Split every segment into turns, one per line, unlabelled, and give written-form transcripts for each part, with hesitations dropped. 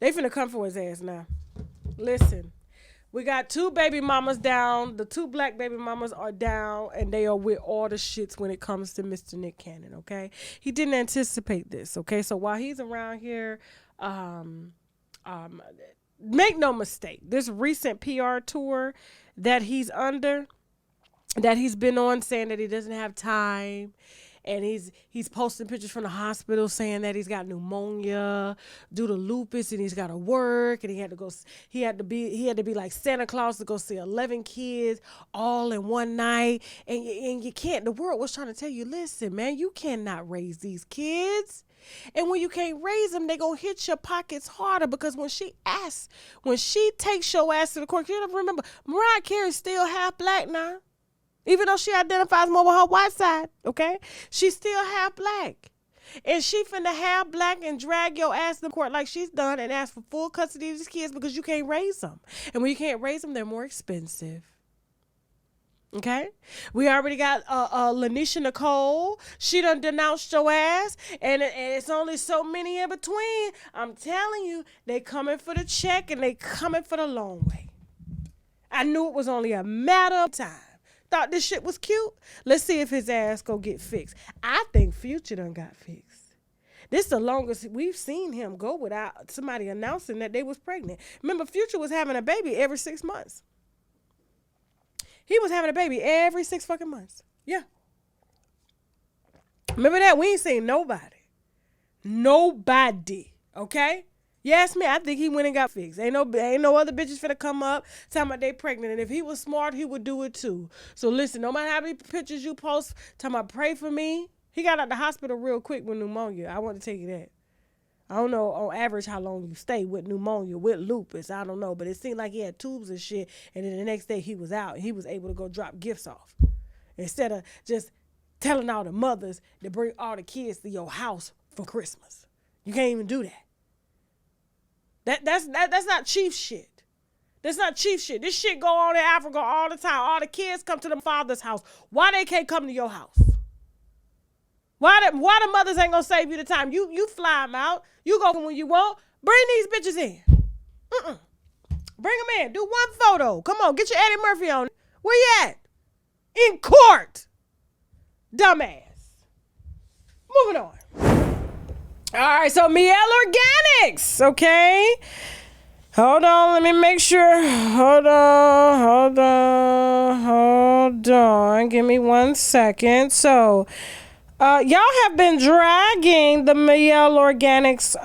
They finna come for his ass now. Listen, we got 2 baby mamas down. The 2 black baby mamas are down, and they are with all the shits when it comes to Mr. Nick Cannon, okay? He didn't anticipate this, okay? So while he's around here, make no mistake, this recent PR tour that he's under, that he's been on, saying that he doesn't have time, and he's posting pictures from the hospital saying that he's got pneumonia due to lupus, and he's got to work, and he had to be like Santa Claus to go see 11 kids all in one night, and you can't. The world was trying to tell you, listen, man, you cannot raise these kids. And when you can't raise them, they gonna hit your pockets harder, because when she takes your ass to the court, you don't remember, Mariah Carey's still half black now. Even though she identifies more with her white side, okay? She's still half black. And she finna half black and drag your ass to the court like she's done and ask for full custody of these kids because you can't raise them. And when you can't raise them, they're more expensive. Okay? We already got Lanisha Nicole. She done denounced your ass. And it's only so many in between. I'm telling you, they coming for the check and they coming for the long way. I knew it was only a matter of time. Thought this shit was cute. Let's see if his ass go get fixed. I think Future done got fixed. This is the longest we've seen him go without somebody announcing that they was pregnant. Remember, Future was having a baby every 6 months. He was having a baby every 6 fucking months. Yeah. Remember that? We ain't seen nobody. Nobody. Okay? You ask me, I think he went and got fixed. Ain't no other bitches finna come up talking about they pregnant. And if he was smart, he would do it too. So listen, no matter how many pictures you post talking about pray for me, he got out the hospital real quick with pneumonia. I want to tell you that. I don't know on average how long you stay with pneumonia, with lupus. I don't know. But it seemed like he had tubes and shit. And then the next day he was out. And he was able to go drop gifts off. Instead of just telling all the mothers to bring all the kids to your house for Christmas. You can't even do that. That's not chief shit. That's not chief shit. This shit go on in Africa all the time. All the kids come to the father's house. Why they can't come to your house? Why the mothers ain't gonna save you the time? You fly them out. You go when you want. Bring these bitches in. Bring them in. Do one photo. Come on, get your Eddie Murphy on. Where you at? In court. Dumbass. Moving on. All right, so Mielle Organics, okay? Hold on, let me make sure. Hold on. Give me 1 second. So, y'all have been dragging the Mielle Organics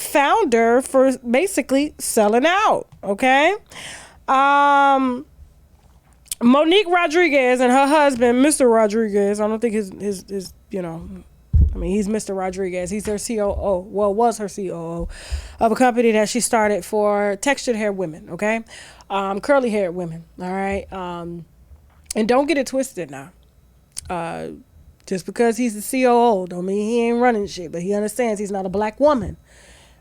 founder for basically selling out, okay? Monique Rodriguez and her husband, Mr. Rodriguez, I don't think his he's Mr. Rodriguez. He's their COO. Well, was her COO of a company that she started for textured hair women, okay? Curly haired women, all right? And don't get it twisted now. Just because he's the COO don't mean he ain't running shit, but he understands he's not a black woman,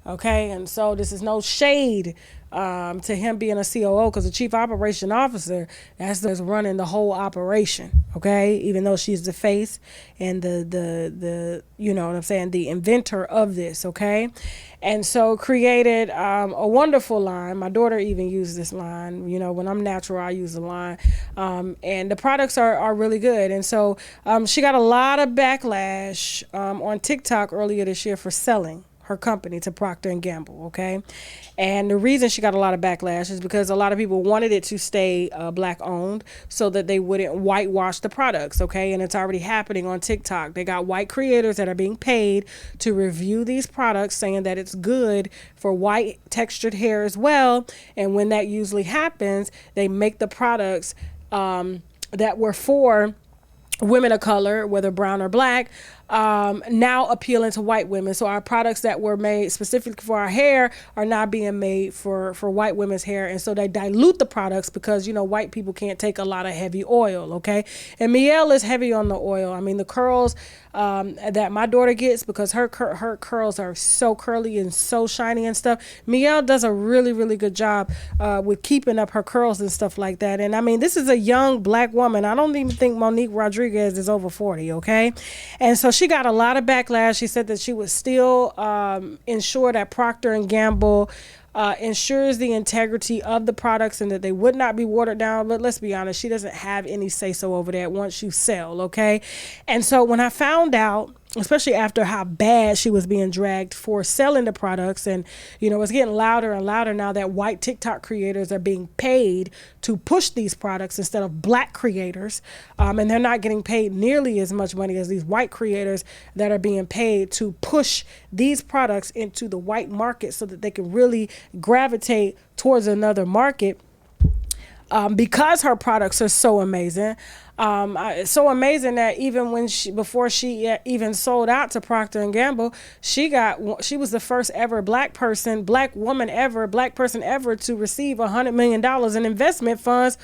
okay? And so this is no shade to him being a COO, because the chief operation officer, that's running the whole operation, okay? Even though she's the face and the you know what I'm saying, the inventor of this, okay? And so created a wonderful line. My daughter even used this line. You know, when I'm natural, I use the line. And the products are really good. And so she got a lot of backlash on TikTok earlier this year for selling her company to Procter & Gamble, okay? And the reason she got a lot of backlash is because a lot of people wanted it to stay black owned so that they wouldn't whitewash the products, okay? And it's already happening on TikTok. They got white creators that are being paid to review these products, saying that it's good for white textured hair as well. And when that usually happens, they make the products that were for women of color, whether brown or black, now appealing to white women. So our products that were made specifically for our hair are now being made for white women's hair. And so they dilute the products because, you know, white people can't take a lot of heavy oil, okay? And Mielle is heavy on the oil. I mean, the curls that my daughter gets, because her curls are so curly and so shiny and stuff, Mielle does a really, really good job with keeping up her curls and stuff like that. And I mean, this is a young black woman. I don't even think Monique Rodriguez is over 40, okay? And so she got a lot of backlash. She said that she would still ensure that Procter and Gamble ensures the integrity of the products and that they would not be watered down. But let's be honest, she doesn't have any say-so over that once you sell, okay? And so when I found out, especially after how bad she was being dragged for selling the products, and it's getting louder and louder now that white TikTok creators are being paid to push these products instead of black creators, and they're not getting paid nearly as much money as these white creators that are being paid to push these products into the white market so that they can really gravitate towards another market. Because her products are so amazing. It's so amazing that even before she even sold out to Procter and Gamble, she was the first ever black person ever to receive $100 million in investment funds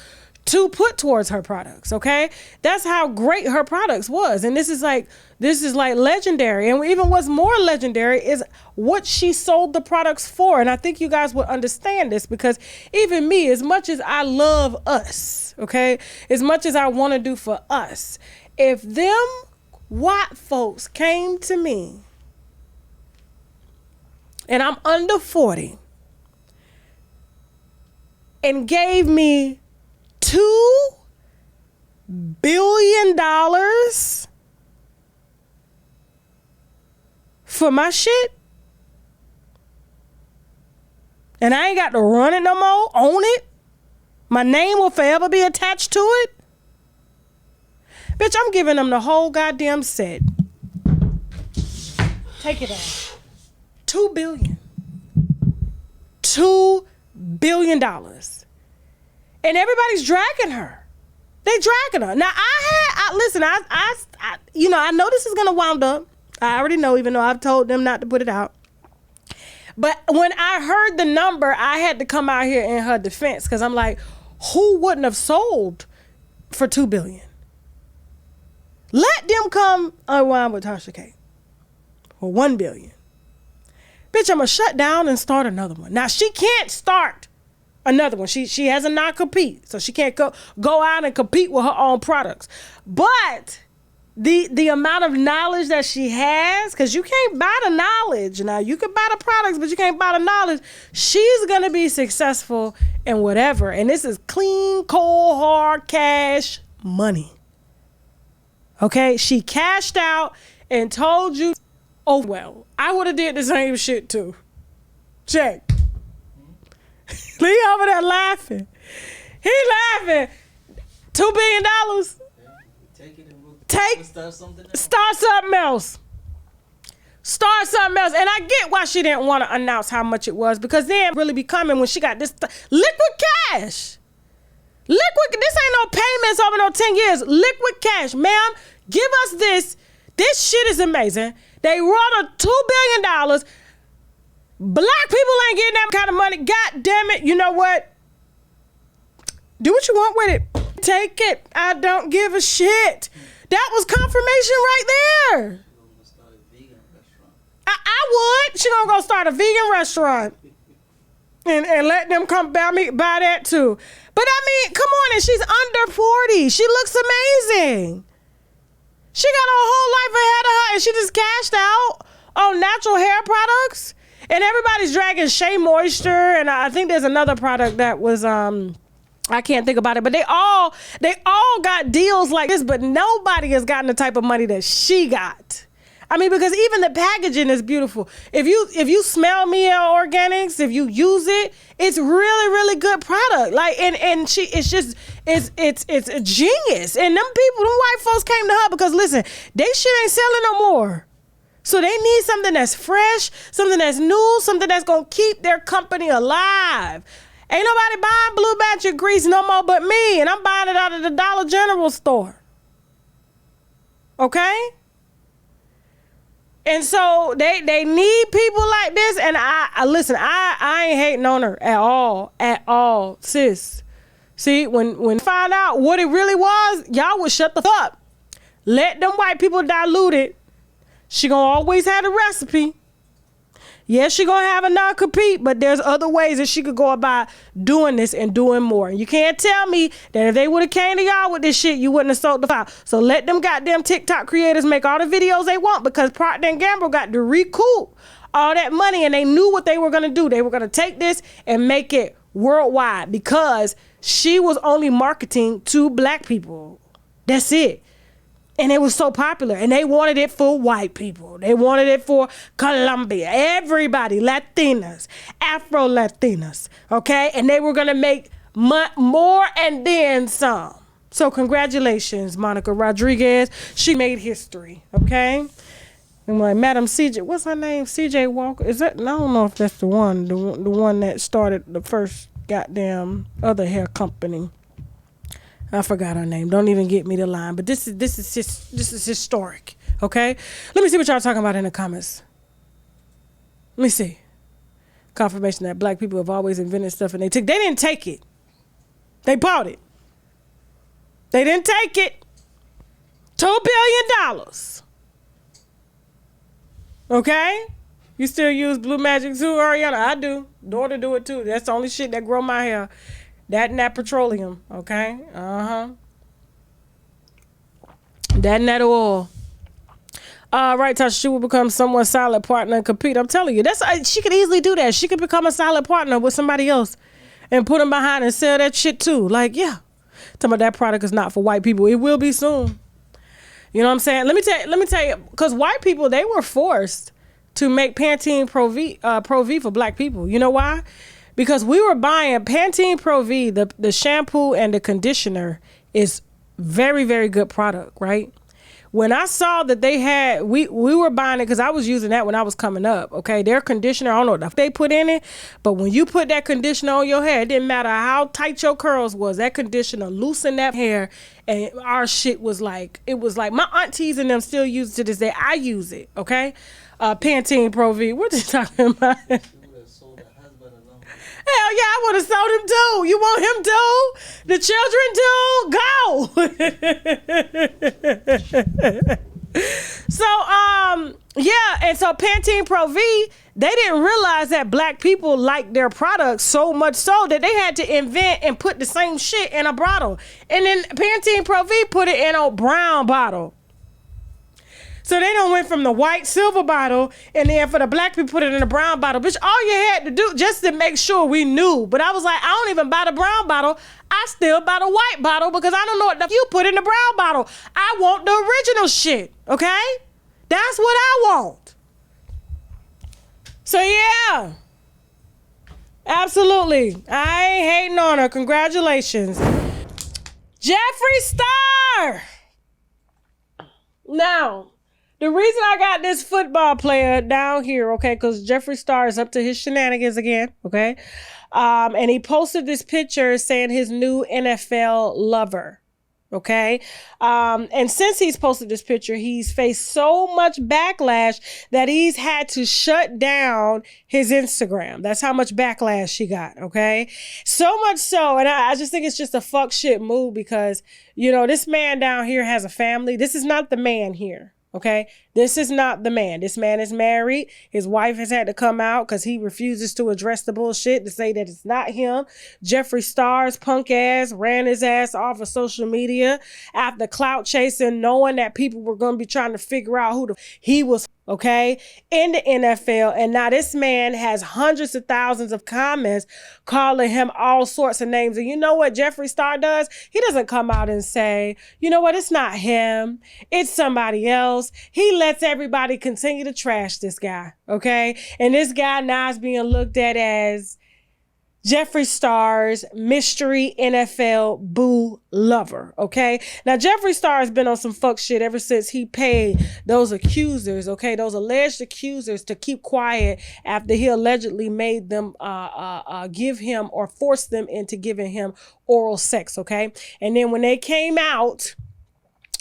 to put towards her products. Okay, that's how great her products was, and this is like legendary. And even what's more legendary is what she sold the products for. And I think you guys will understand this, because even me, as much as I love us, okay, as much as I want to do for us, if them white folks came to me and I'm under 40 and gave me $2 billion for my shit, and I ain't got to run it no more, own it, my name will forever be attached to it, bitch, I'm giving them the whole goddamn set. Take it out. $2 billion. $2 billion. And everybody's dragging her. They dragging her. Now I know this is gonna wound up. I already know, even though I've told them not to put it out. But when I heard the number, I had to come out here in her defense, because I'm like, who wouldn't have sold for $2 billion? Let them come unwind with Tasha K for $1 billion. Bitch, I'm gonna shut down and start another one. Now she can't start another one. She has a non-compete, so she can't go out and compete with her own products. But the amount of knowledge that she has, because you can't buy the knowledge. Now, you can buy the products, but you can't buy the knowledge. She's going to be successful in whatever. And this is clean, cold, hard cash money. Okay? She cashed out and told you, oh, well, I would have did the same shit too. Check. Lee over there laughing. He laughing. $2 billion.
Take it and
start something else. Start something else. And I get why she didn't want to announce how much it was, because then really be coming when she got this liquid cash. This ain't no payments over no 10 years. Liquid cash. Ma'am, give us this. This shit is amazing. They wrote a $2 billion. Black people ain't getting that kind of money. God damn it. You know what? Do what you want with it. Take it. I don't give a shit. That was confirmation right there. I would. She gonna go start a vegan restaurant. And let them come buy that too. But I mean, come on, and she's under 40. She looks amazing. She got her whole life ahead of her, and she just cashed out on natural hair products. And everybody's dragging Shea Moisture, and I think there's another product that was I can't think about it, but they all got deals like this, but nobody has gotten the type of money that she got. I mean, because even the packaging is beautiful. If you smell Mielle Organics, if you use it, it's really, really good product. Like, it's a genius. And them white folks came to her because, listen, they shit ain't selling no more. So they need something that's fresh, something that's new, something that's gonna keep their company alive. Ain't nobody buying Blue Badger grease no more but me, and I'm buying it out of the Dollar General store. Okay? And so they need people like this, and I listen, I ain't hating on her at all, sis. See, when find out what it really was, y'all would shut the fuck up. Let them white people dilute it. She gonna always have the recipe. Yes, she gonna have a non-compete, but there's other ways that she could go about doing this and doing more. And you can't tell me that if they would have came to y'all with this shit, you wouldn't have sold the file. So let them goddamn TikTok creators make all the videos they want, because Procter & Gamble got to recoup all that money, and they knew what they were gonna do. They were gonna take this and make it worldwide, because she was only marketing to black people. That's it. And it was so popular, and they wanted it for white people. They wanted it for Colombia, everybody, Latinas, Afro-Latinas, okay? And they were gonna make more and then some. So congratulations, Monica Rodriguez. She made history, okay? And like Madam CJ, what's her name? CJ Walker. Is that? I don't know if that's the one that started the first goddamn other hair company. I forgot her name. Don't even get me the line. But this is historic. Okay? Let me see what y'all talking about in the comments. Let me see. Confirmation that black people have always invented stuff, and they didn't take it. They bought it. They didn't take it. $2 billion. Okay? You still use Blue Magic too, Ariana? I do. Daughter do it too. That's the only shit that grow my hair. That and that petroleum, okay? That and that oil. Right, Tasha, she will become someone's solid partner and compete. I'm telling you, she could easily do that. She could become a solid partner with somebody else and put them behind and sell that shit too. Like, yeah. Talking about that product is not for white people. It will be soon. You know what I'm saying? Let me tell you, because white people, they were forced to make Pantene Pro V for black people. You know why? Because we were buying Pantene Pro V, the shampoo and the conditioner is very, very good product, right? When I saw that they had, we were buying it because I was using that when I was coming up, okay? Their conditioner, I don't know what they put in it, but when you put that conditioner on your hair, it didn't matter how tight your curls was, that conditioner loosened that hair, and our shit was like, it was like, my aunties and them still use it to this day. I use it, okay? Pantene Pro V, what you talking about? Hell yeah, I would have sold him too. You want him too? The children too? Go. So, yeah, and so Pantene Pro V, they didn't realize that black people liked their products so much so that they had to invent and put the same shit in a bottle. And then Pantene Pro V put it in a brown bottle. So they done went from the white silver bottle, and then for the black people put it in a brown bottle. Bitch, all you had to do just to make sure we knew. But I was like, I don't even buy the brown bottle. I still buy the white bottle because I don't know what the you put in the brown bottle. I want the original shit, okay? That's what I want. So yeah, absolutely. I ain't hating on her. Congratulations. Jeffree Star. Now, the reason I got this football player down here, okay, because Jeffree Star is up to his shenanigans again, okay? And he posted this picture saying his new NFL lover, okay? And since he's posted this picture, he's faced so much backlash that he's had to shut down his Instagram. That's how much backlash he got, okay? So much so, and I just think it's just a fuck shit move because, you know, this man down here has a family. This is not the man here. Okay, this is not the man. This man is married. His wife has had to come out because he refuses to address the bullshit to say that it's not him. Jeffree Star's punk ass ran his ass off of social media after clout chasing, knowing that people were going to be trying to figure out who he was, okay, in the NFL. And now this man has hundreds of thousands of comments calling him all sorts of names. And you know what Jeffree Star does? He doesn't come out and say, you know what, it's not him, it's somebody else. He lets everybody continue to trash this guy, okay? And this guy now is being looked at as Jeffree Star's mystery NFL boo lover, okay? Now, Jeffree Star has been on some fuck shit ever since he paid those accusers, okay? Those alleged accusers to keep quiet after he allegedly made them give him or force them into giving him oral sex, okay? And then when they came out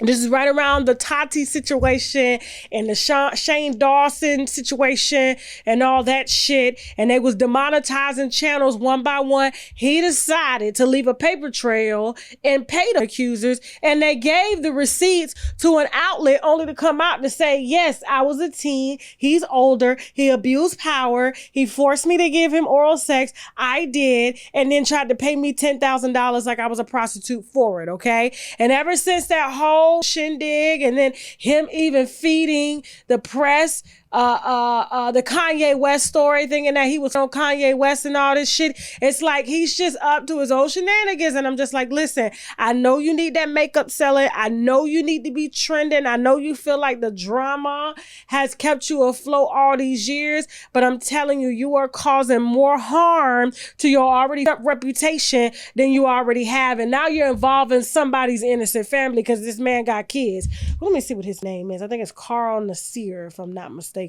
This is right around the Tati situation and the Shane Dawson situation and all that shit. And they was demonetizing channels one by one. He decided to leave a paper trail and pay the accusers. And they gave the receipts to an outlet only to come out to say, yes, I was a teen. He's older. He abused power. He forced me to give him oral sex. I did. And then tried to pay me $10,000 like I was a prostitute for it. Okay. And ever since that whole shindig, and then him even feeding the press the Kanye West story, thinking that he was on Kanye West and all this shit. It's like he's just up to his own shenanigans. And I'm just like, listen, I know you need that makeup selling. I know you need to be trending. I know you feel like the drama has kept you afloat all these years, but I'm telling you, you are causing more harm to your already up reputation than you already have. And now you're involving somebody's innocent family because this man got kids. Let me see what his name is. I think it's Carl Nasir, if I'm not mistaken.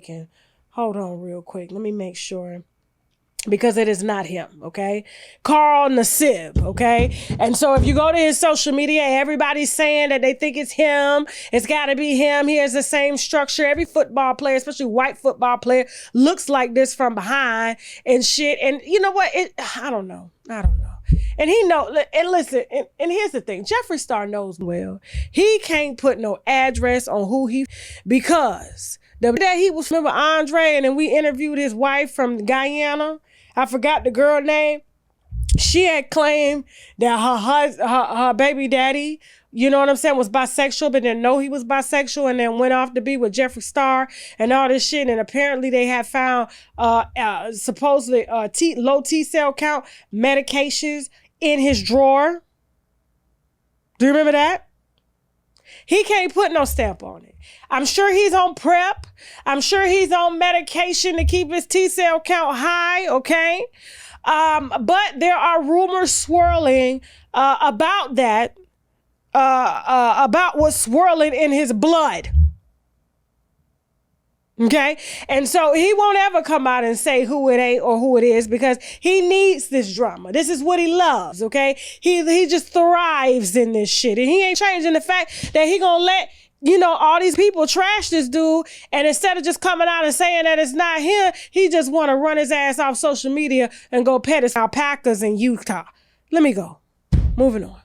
Hold on real quick. Let me make sure, because it is not him, okay? Carl Nassib, okay? And so if you go to his social media, everybody's saying that they think it's him. It's got to be him. He has the same structure. Every football player, especially white football player, looks like this from behind and shit. And you know what? I don't know. And he know, and listen, and here's the thing. Jeffree Star knows well. He can't put no address on who because that he was, remember Andre, and then we interviewed his wife from Guyana. I forgot the girl name. She had claimed that her baby daddy, you know what I'm saying, was bisexual, but didn't know he was bisexual, and then went off to be with Jeffree Star and all this shit. And apparently they had found supposedly low T cell count medications in his drawer. Do you remember that? He can't put no stamp on it. I'm sure he's on PrEP. I'm sure he's on medication to keep his T cell count high, okay? But there are rumors swirling about that, about what's swirling in his blood. Okay. And so he won't ever come out and say who it ain't or who it is, because he needs this drama. This is what he loves. Okay. He just thrives in this shit. And he ain't changing the fact that he gonna let, all these people trash this dude. And instead of just coming out and saying that it's not him, he just want to run his ass off social media and go pet his alpacas in Utah. Let me go. Moving on.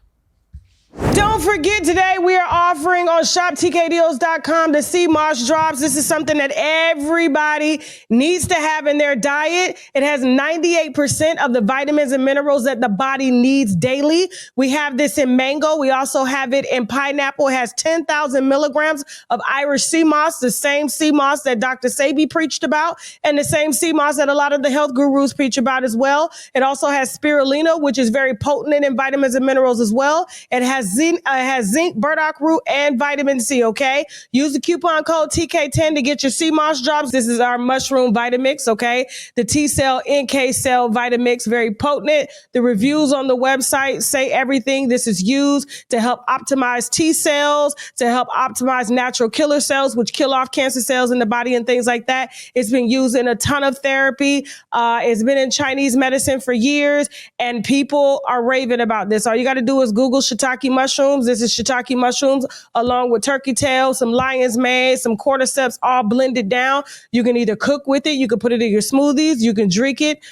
Don't forget, today we are offering on shoptkdeals.com the sea moss drops. This is something that everybody needs to have in their diet. It has 98% of the vitamins and minerals that the body needs daily. We have this in mango. We also have it in pineapple. It has 10,000 milligrams of Irish sea moss, the same sea moss that Dr. Sebi preached about, and the same sea moss that a lot of the health gurus preach about as well. It also has spirulina, which is very potent in vitamins and minerals as well. It has zinc, burdock root, and vitamin C, okay? Use the coupon code TK10 to get your sea moss drops. This is our mushroom Vitamix, okay? The T-cell, NK cell Vitamix, very potent. The reviews on the website say everything. This is used to help optimize T cells, to help optimize natural killer cells, which kill off cancer cells in the body and things like that. It's been used in a ton of therapy. It's been in Chinese medicine for years, and people are raving about this. All you got to do is Google shiitake mushrooms. This is shiitake mushrooms along with turkey tail, some lion's mane, some cordyceps, all blended down. You can either cook with it, you can put it in your smoothies, you can drink it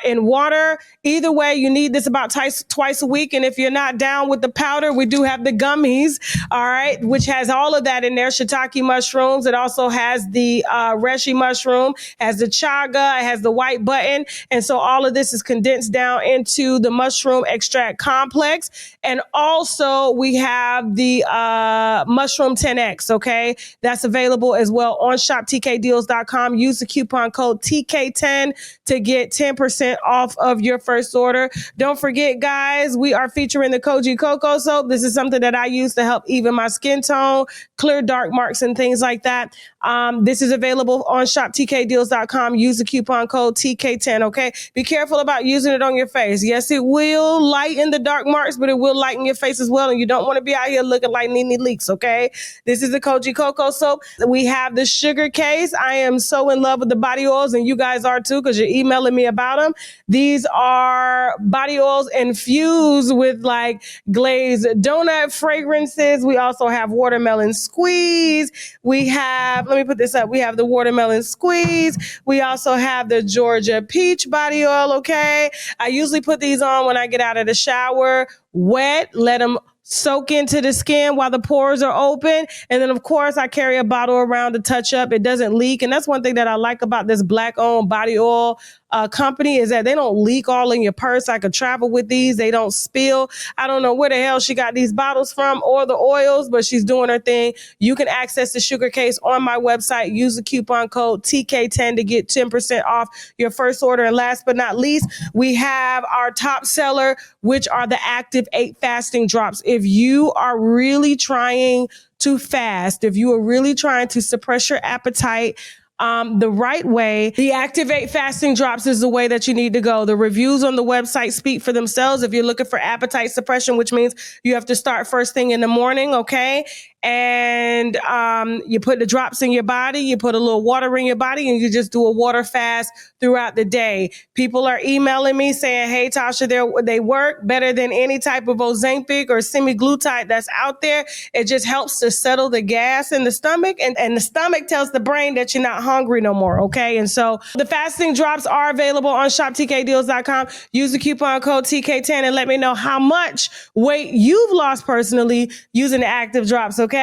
in water. Either way, you need this about twice a week. And if you're not down with the powder, we do have the gummies, all right, which has all of that in there. Shiitake mushrooms. It also has the reishi mushroom, has the chaga, it has the white button. And so all of this is condensed down into the mushroom extract complex. And also we have the mushroom 10X, okay? That's available as well on shoptkdeals.com. Use the coupon code TK10 to get 10% off of your first order. Don't forget, guys, we are featuring the Koji Cocoa Soap. This is something that I use to help even my skin tone, clear dark marks and things like that. This is available on shoptkdeals.com. Use the coupon code TK10, okay? Be careful about using it on your face. Yes, it will lighten the dark marks, but it will lighten your face as well, and you don't want to be out here looking like Nene Leaks, okay? This is the Koji Cocoa Soap. We have the sugar case. I am so in love with the body oils, and you guys are too, because you're emailing me about them. These are body oils infused with like glazed donut fragrances. We also have watermelon squeeze. We have, let me put this up. We have the watermelon squeeze. We also have the Georgia peach body oil, okay? I usually put these on when I get out of the shower, wet, let them soak into the skin while the pores are open. And then, of course, I carry a bottle around to touch up. It doesn't leak. And that's one thing that I like about this Black-owned body oil company is that they don't leak all in your purse. I could travel with these. They don't spill. I don't know where the hell she got these bottles from or the oils, but she's doing her thing. You can access the sugar case on my website. Use the coupon code TK10 to get 10% off your first order. And last but not least, we have our top seller, which are the Active 8 fasting drops. If you are really trying to fast, if you are really trying to suppress your appetite, the right way, the Activate Fasting Drops is the way that you need to go. The reviews on the website speak for themselves. If you're looking for appetite suppression, which means you have to start first thing in the morning, okay? And you put the drops in your body, you put a little water in your body, and you just do a water fast throughout the day. People are emailing me saying, hey, Tasha, they work better than any type of Ozempic or semaglutide that's out there. It just helps to settle the gas in the stomach, and the stomach tells the brain that you're not hungry no more, okay? And so the fasting drops are available on shoptkdeals.com. Use the coupon code TK10 and let me know how much weight you've lost personally using the active drops, okay?